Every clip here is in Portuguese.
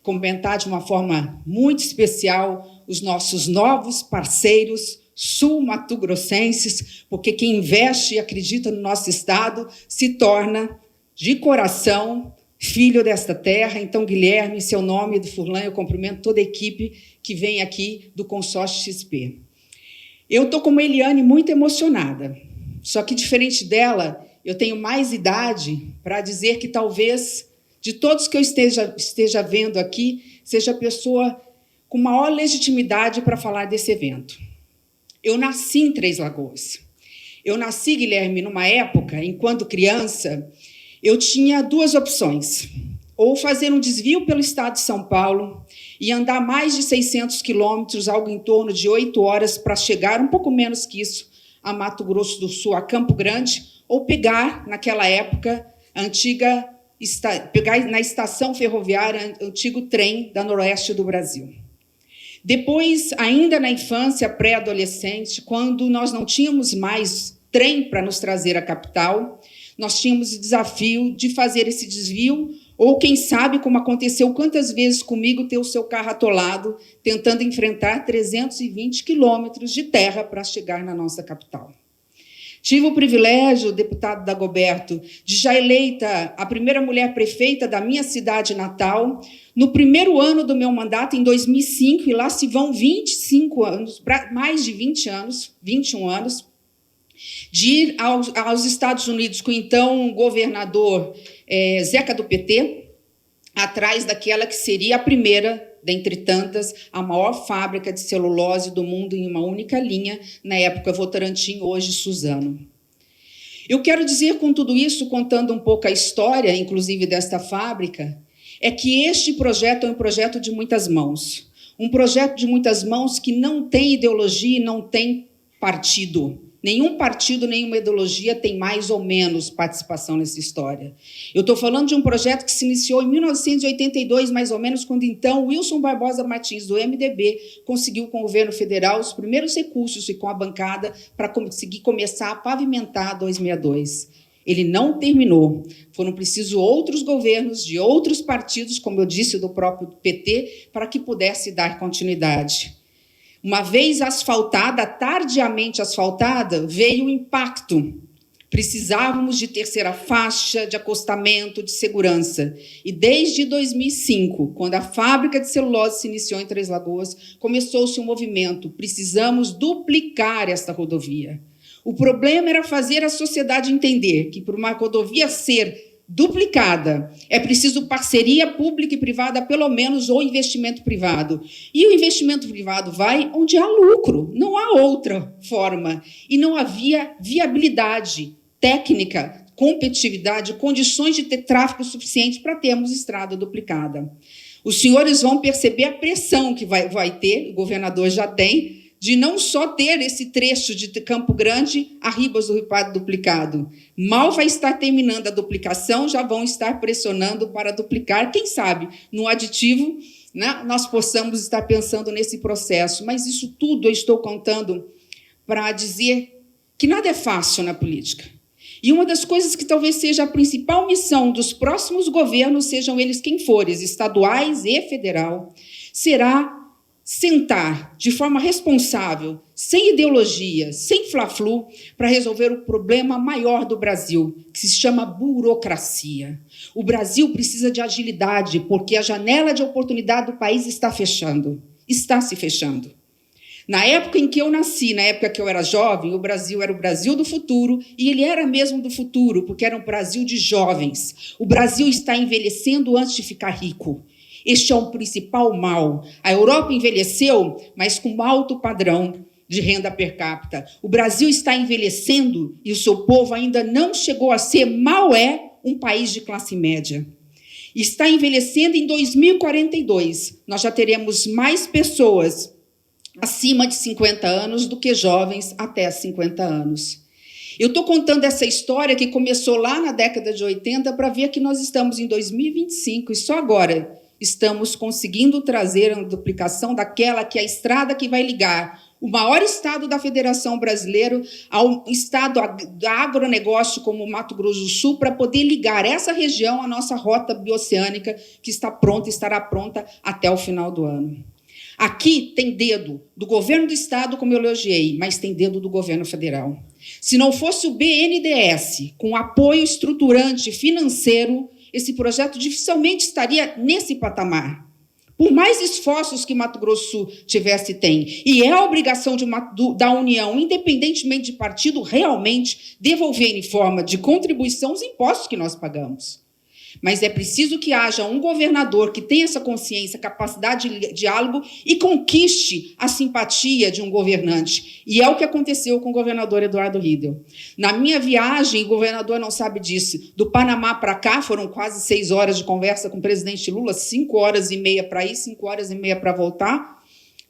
cumprimentar de uma forma muito especial os nossos novos parceiros sul-mato-grossenses, porque quem investe e acredita no nosso Estado se torna, de coração, filho desta terra. Então, Guilherme, em seu nome, do Furlan, eu cumprimento toda a equipe que vem aqui do consórcio XP. Eu estou, como Eliane, muito emocionada, só que, diferente dela, eu tenho mais idade para dizer que, talvez, de todos que eu esteja vendo aqui, seja a pessoa com maior legitimidade para falar desse evento. Eu nasci em Três Lagoas. Eu nasci, Guilherme, numa época, enquanto criança, eu tinha duas opções: ou fazer um desvio pelo estado de São Paulo e andar mais de 600 quilômetros, algo em torno de 8 horas, para chegar, um pouco menos que isso, a Mato Grosso do Sul, a Campo Grande, ou pegar, naquela época, pegar na estação ferroviária, antigo trem da Noroeste do Brasil. Depois, ainda na infância, pré-adolescente, quando nós não tínhamos mais trem para nos trazer à capital, nós tínhamos o desafio de fazer esse desvio, ou, quem sabe, como aconteceu quantas vezes comigo, ter o seu carro atolado, tentando enfrentar 320 quilômetros de terra para chegar na nossa capital. Tive o privilégio, deputado Dagoberto, de já eleita a primeira mulher prefeita da minha cidade natal, no primeiro ano do meu mandato, em 2005, e lá se vão 25 anos, mais de 20 anos, 21 anos, de ir aos Estados Unidos com, então, o governador Zeca do PT, atrás daquela que seria a primeira, dentre tantas, a maior fábrica de celulose do mundo em uma única linha, na época Votorantim, hoje Suzano. Eu quero dizer com tudo isso, contando um pouco a história, inclusive, desta fábrica, é que este projeto é um projeto de muitas mãos. Um projeto de muitas mãos que não tem ideologia e não tem partido. Nenhum partido, nenhuma ideologia tem mais ou menos participação nessa história. Eu estou falando de um projeto que se iniciou em 1982, mais ou menos, quando, então, Wilson Barbosa Martins, do MDB, conseguiu com o governo federal os primeiros recursos e com a bancada para conseguir começar a pavimentar 262. Ele não terminou. Foram precisos outros governos de outros partidos, como eu disse, do próprio PT, para que pudesse dar continuidade. Uma vez asfaltada, tardiamente asfaltada, veio o impacto. Precisávamos de terceira faixa, de acostamento, de segurança. E desde 2005, quando a fábrica de celulose se iniciou em Três Lagoas, começou-se um movimento. Precisamos duplicar esta rodovia. O problema era fazer a sociedade entender que, para uma rodovia ser duplicada, é preciso parceria pública e privada, pelo menos, ou investimento privado. E o investimento privado vai onde há lucro, não há outra forma. E não havia viabilidade técnica, competitividade, condições de ter tráfego suficiente para termos estrada duplicada. Os senhores vão perceber a pressão que vai ter, o governador já tem, de não só ter esse trecho de Campo Grande a Ribas do Rio Pardo duplicado. Mal vai estar terminando a duplicação, já vão estar pressionando para duplicar. Quem sabe, no aditivo, né, nós possamos estar pensando nesse processo. Mas isso tudo eu estou contando para dizer que nada é fácil na política. E uma das coisas que talvez seja a principal missão dos próximos governos, sejam eles quem forem, estaduais e federal, será sentar de forma responsável, sem ideologia, sem fla-flu, para resolver o problema maior do Brasil, que se chama burocracia. O Brasil precisa de agilidade, porque a janela de oportunidade do país está se fechando. Na época em que eu nasci, na época que eu era jovem, o Brasil era o Brasil do futuro, e ele era mesmo do futuro, porque era um Brasil de jovens. O Brasil está envelhecendo antes de ficar rico. Este é o principal mal. A Europa envelheceu, mas com um alto padrão de renda per capita. O Brasil está envelhecendo e o seu povo ainda não chegou a ser, mal é, um país de classe média. Está envelhecendo. Em 2042. Nós já teremos mais pessoas acima de 50 anos do que jovens até 50 anos. Eu estou contando essa história que começou lá na década de 80 para ver que nós estamos em 2025 e só agora estamos conseguindo trazer a duplicação daquela que é a estrada que vai ligar o maior estado da Federação Brasileira ao estado do agronegócio como o Mato Grosso do Sul, para poder ligar essa região à nossa rota bioceânica, que está pronta, estará pronta até o final do ano. Aqui tem dedo do governo do estado, como eu elogiei, mas tem dedo do governo federal. Se não fosse o BNDES, com apoio estruturante financeiro, esse projeto dificilmente estaria nesse patamar. Por mais esforços que Mato Grosso do Sul tivesse e tem. E é a obrigação da União, independentemente de partido, realmente devolver em forma de contribuição os impostos que nós pagamos. Mas é preciso que haja um governador que tenha essa consciência, capacidade de diálogo e conquiste a simpatia de um governante. E é o que aconteceu com o governador Eduardo Riedel. Na minha viagem, o governador não sabe disso, do Panamá para cá, foram quase 6 horas de conversa com o presidente Lula, 5 horas e meia para ir, 5 horas e meia para voltar.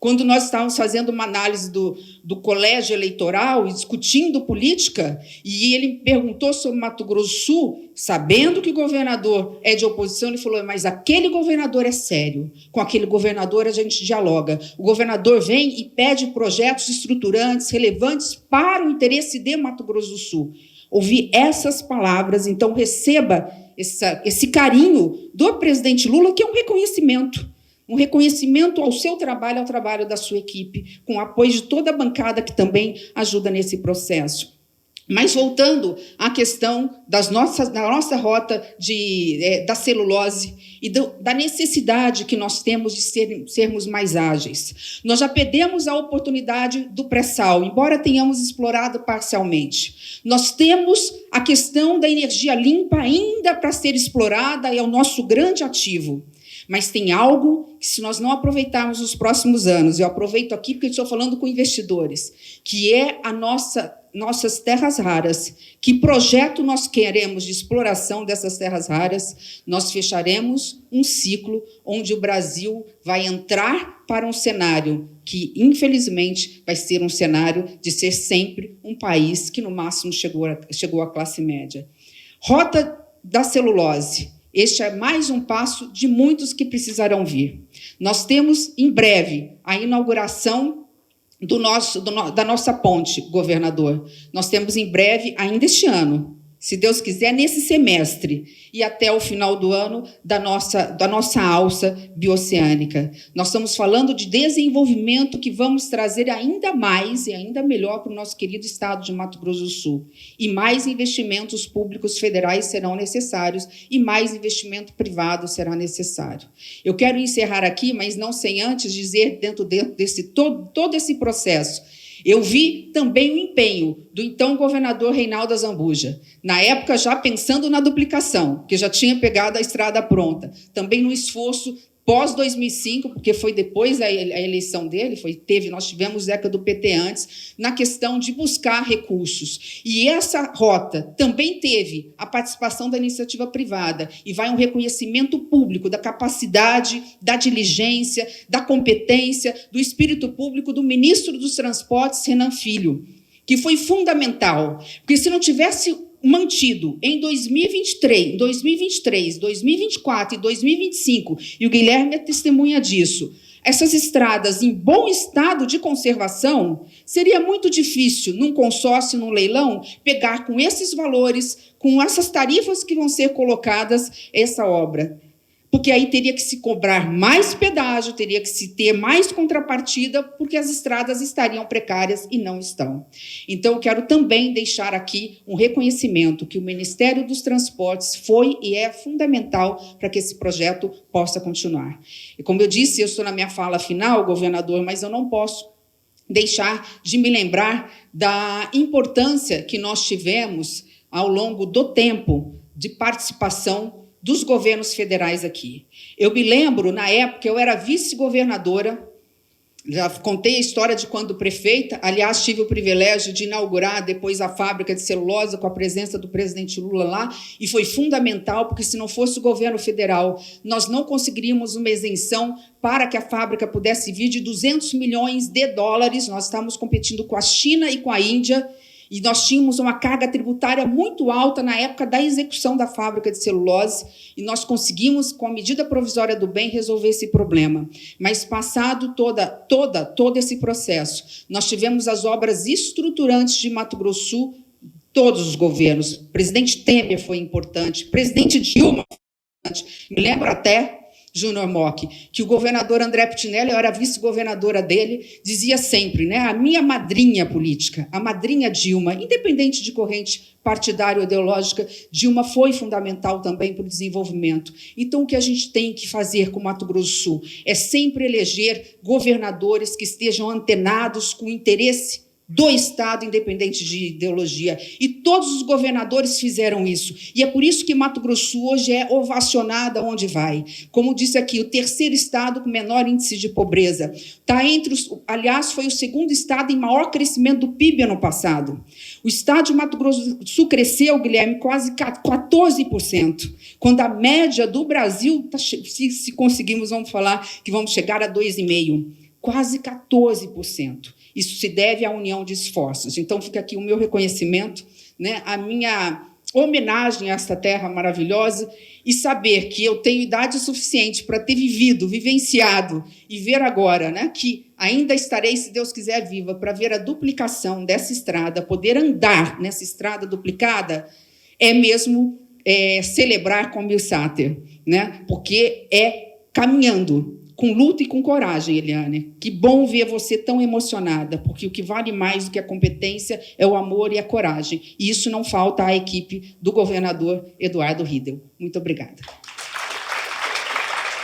Quando nós estávamos fazendo uma análise do colégio eleitoral e discutindo política, e ele me perguntou sobre Mato Grosso do Sul, sabendo que o governador é de oposição, ele falou, mas aquele governador é sério, com aquele governador a gente dialoga. O governador vem e pede projetos estruturantes, relevantes para o interesse de Mato Grosso do Sul. Ouvi essas palavras, então receba esse carinho do presidente Lula, que é um reconhecimento ao seu trabalho, ao trabalho da sua equipe, com o apoio de toda a bancada que também ajuda nesse processo. Mas, voltando à questão da nossa rota da celulose e da necessidade que nós temos de sermos mais ágeis. Nós já perdemos a oportunidade do pré-sal, embora tenhamos explorado parcialmente. Nós temos a questão da energia limpa ainda para ser explorada, é o nosso grande ativo. Mas tem algo que, se nós não aproveitarmos nos próximos anos, eu aproveito aqui porque estou falando com investidores, que é a nossas terras raras. Que projeto nós queremos de exploração dessas terras raras? Nós fecharemos um ciclo onde o Brasil vai entrar para um cenário que, infelizmente, vai ser um cenário de ser sempre um país que, no máximo, chegou à classe média. Rota da celulose. Este é mais um passo de muitos que precisarão vir. Nós temos, em breve, a inauguração da nossa ponte, governador. Nós temos, em breve, ainda este ano, se Deus quiser, nesse semestre, e até o final do ano, da nossa alça bioceânica. Nós estamos falando de desenvolvimento que vamos trazer ainda mais e ainda melhor para o nosso querido estado de Mato Grosso do Sul. E mais investimentos públicos federais serão necessários e mais investimento privado será necessário. Eu quero encerrar aqui, mas não sem antes dizer, dentro desse todo esse processo, eu vi também o empenho do então governador Reinaldo Azambuja, na época já pensando na duplicação, que já tinha pegado a estrada pronta, também no esforço pós-2005, porque foi depois a eleição dele, nós tivemos Zeca do PT antes, na questão de buscar recursos. E essa rota também teve a participação da iniciativa privada, e vai um reconhecimento público da capacidade, da diligência, da competência, do espírito público do ministro dos Transportes, Renan Filho, que foi fundamental, porque se não tivesse mantido em 2023, 2024 e 2025, e o Guilherme é testemunha disso, essas estradas em bom estado de conservação, seria muito difícil, num consórcio, num leilão, pegar com esses valores, com essas tarifas que vão ser colocadas, essa obra. Porque aí teria que se cobrar mais pedágio, teria que se ter mais contrapartida, porque as estradas estariam precárias e não estão. Então, eu quero também deixar aqui um reconhecimento que o Ministério dos Transportes foi e é fundamental para que esse projeto possa continuar. E, como eu disse, eu estou na minha fala final, governador, mas eu não posso deixar de me lembrar da importância que nós tivemos ao longo do tempo de participação dos governos federais aqui. Eu me lembro, na época, eu era vice-governadora, já contei a história de quando prefeita, aliás, tive o privilégio de inaugurar depois a fábrica de celulose com a presença do presidente Lula lá, e foi fundamental, porque se não fosse o governo federal, nós não conseguiríamos uma isenção para que a fábrica pudesse vir de 200 milhões de dólares, nós estávamos competindo com a China e com a Índia, E nós tínhamos uma carga tributária muito alta na época da execução da fábrica de celulose, e nós conseguimos, com a medida provisória do bem, resolver esse problema. Mas, passado todo esse processo, nós tivemos as obras estruturantes de Mato Grosso do Sul, todos os governos. O presidente Temer foi importante, o presidente Dilma foi importante. Me lembro até, Júnior Mock, que o governador André Pitinelli, eu era vice-governadora dele, dizia sempre, né, a minha madrinha política, a madrinha Dilma, independente de corrente partidária ou ideológica, Dilma foi fundamental também para o desenvolvimento. Então, o que a gente tem que fazer com o Mato Grosso do Sul é sempre eleger governadores que estejam antenados com o interesse do Estado, independente de ideologia. E todos os governadores fizeram isso. E é por isso que Mato Grosso do Sul hoje é ovacionada onde vai. Como disse aqui, o terceiro estado com menor índice de pobreza. Tá entre os, aliás, foi o segundo estado em maior crescimento do PIB ano passado. O estado de Mato Grosso do Sul cresceu, Guilherme, quase 14%, quando a média do Brasil, se conseguimos, vamos falar que vamos chegar a 2,5%. Quase 14%. Isso se deve à união de esforços. Então, fica aqui o meu reconhecimento, né, a minha homenagem a esta terra maravilhosa, e saber que eu tenho idade suficiente para ter vivido, vivenciado e ver agora, né, que ainda estarei, se Deus quiser, viva, para ver a duplicação dessa estrada, poder andar nessa estrada duplicada, é mesmo celebrar com Mil Sáter, né, porque é caminhando, com luta e com coragem, Eliane. Que bom ver você tão emocionada, porque o que vale mais do que a competência é o amor e a coragem. E isso não falta à equipe do governador Eduardo Riedel. Muito obrigada.